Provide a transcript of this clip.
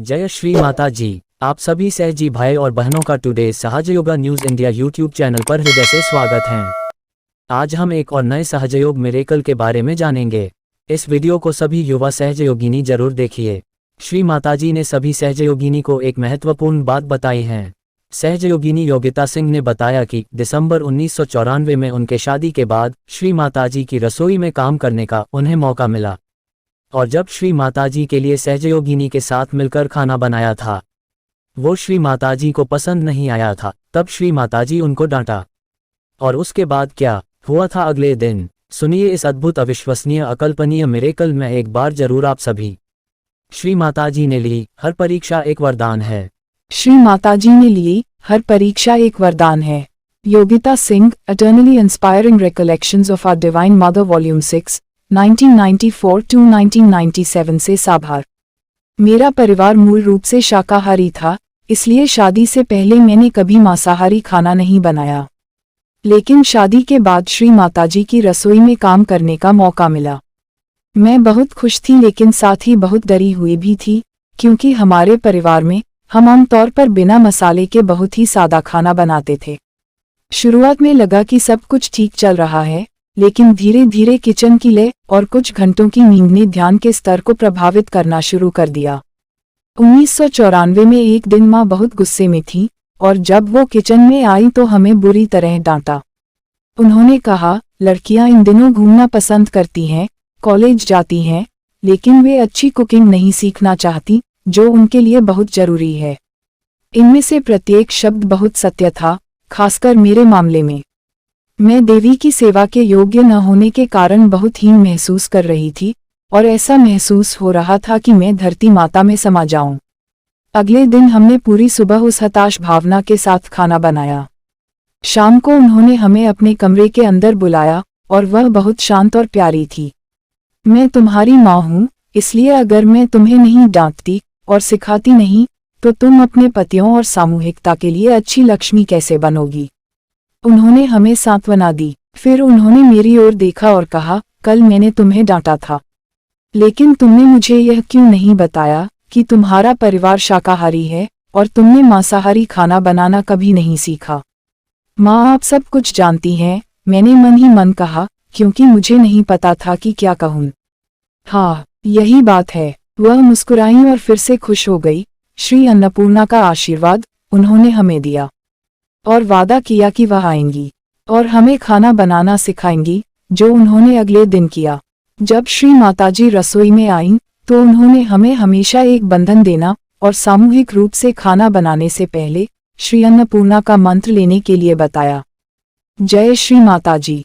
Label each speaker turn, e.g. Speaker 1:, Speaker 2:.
Speaker 1: जय श्री माता जी। आप सभी सहजी भाई और बहनों का today Sahajayoga news India YouTube channel पर हृदय से स्वागत है। आज हम एक और नए सहजयोग मिरेकल के बारे में जानेंगे। इस वीडियो को सभी युवा सहजयोगिनी जरूर देखिए। श्री माताजी ने सभी सहजयोगिनी को एक महत्वपूर्ण बात बताई है। सहजयोगिनी योगिता सिंह ने बताया कि दिसंबर 1994 में उनके शादी के बाद श्री माताजी की रसोई में काम करने का उन्हें मौका मिला, और जब श्री माताजी के लिए सहजयोगिनी के साथ मिलकर खाना बनाया था, वो श्री माताजी को पसंद नहीं आया था। तब श्री माताजी उनको डांटा। और उसके बाद क्या हुआ था अगले दिन, सुनिए इस अद्भुत, अविश्वसनीय, अकल्पनीय मिरेकल में एक बार जरूर आप सभी। श्री माताजी ने ली हर परीक्षा एक वरदान है।
Speaker 2: श्री माताजी ने ली हर परीक्षा एक वरदान है। Yogita Singh, Eternally Inspiring Recollections of Our Divine Mother Volume 6, 1994 to 1997 से साभार। मेरा परिवार मूल रूप से शाकाहारी था, इसलिए शादी से पहले मैंने कभी मांसाहारी खाना नहीं बनाया। लेकिन शादी के बाद श्री माताजी की रसोई में काम करने का मौका मिला। मैं बहुत खुश थी, लेकिन साथ ही बहुत डरी हुई भी थी, क्योंकि हमारे परिवार में हम आमतौर पर बिना मसाले के बहुत ही सादा खाना बनाते थे। शुरुआत में लगा कि सब कुछ ठीक चल रहा है, लेकिन धीरे धीरे किचन की लय और कुछ घंटों की नींद ने ध्यान के स्तर को प्रभावित करना शुरू कर दिया। 1994 में एक दिन माँ बहुत गुस्से में थी, और जब वो किचन में आई तो हमें बुरी तरह डांटा। उन्होंने कहा, लड़कियां इन दिनों घूमना पसंद करती हैं, कॉलेज जाती हैं, लेकिन वे अच्छी कुकिंग नहीं सीखना चाहती, जो उनके लिए बहुत जरूरी है। इनमें से प्रत्येक शब्द बहुत सत्य था, खासकर मेरे मामले में। मैं देवी की सेवा के योग्य न होने के कारण बहुत हीन महसूस कर रही थी, और ऐसा महसूस हो रहा था कि मैं धरती माता में समा जाऊं। अगले दिन हमने पूरी सुबह उस हताश भावना के साथ खाना बनाया। शाम को उन्होंने हमें अपने कमरे के अंदर बुलाया, और वह बहुत शांत और प्यारी थी। मैं तुम्हारी माँ हूँ, इसलिए अगर मैं तुम्हें नहीं डांटती और सिखाती नहीं, तो तुम अपने पतियों और सामूहिकता के लिए अच्छी लक्ष्मी कैसे बनोगी। उन्होंने हमें सांत्वना दी। फिर उन्होंने मेरी ओर देखा और कहा, कल मैंने तुम्हें डांटा था, लेकिन तुमने मुझे यह क्यों नहीं बताया कि तुम्हारा परिवार शाकाहारी है और तुमने मांसाहारी खाना बनाना कभी नहीं सीखा। माँ, आप सब कुछ जानती हैं, मैंने मन ही मन कहा, क्योंकि मुझे नहीं पता था कि क्या कहूँ। हाँ, यही बात है। वह मुस्कुराई और फिर से खुश हो गई। श्री अन्नपूर्णा का आशीर्वाद उन्होंने हमें दिया, और वादा किया कि वह आएंगी और हमें खाना बनाना सिखाएंगी, जो उन्होंने अगले दिन किया। जब श्री माताजी रसोई में आईं, तो उन्होंने हमें हमेशा एक बंधन देना और सामूहिक रूप से खाना बनाने से पहले श्री अन्नपूर्णा का मंत्र लेने के लिए बताया। जय श्री माताजी।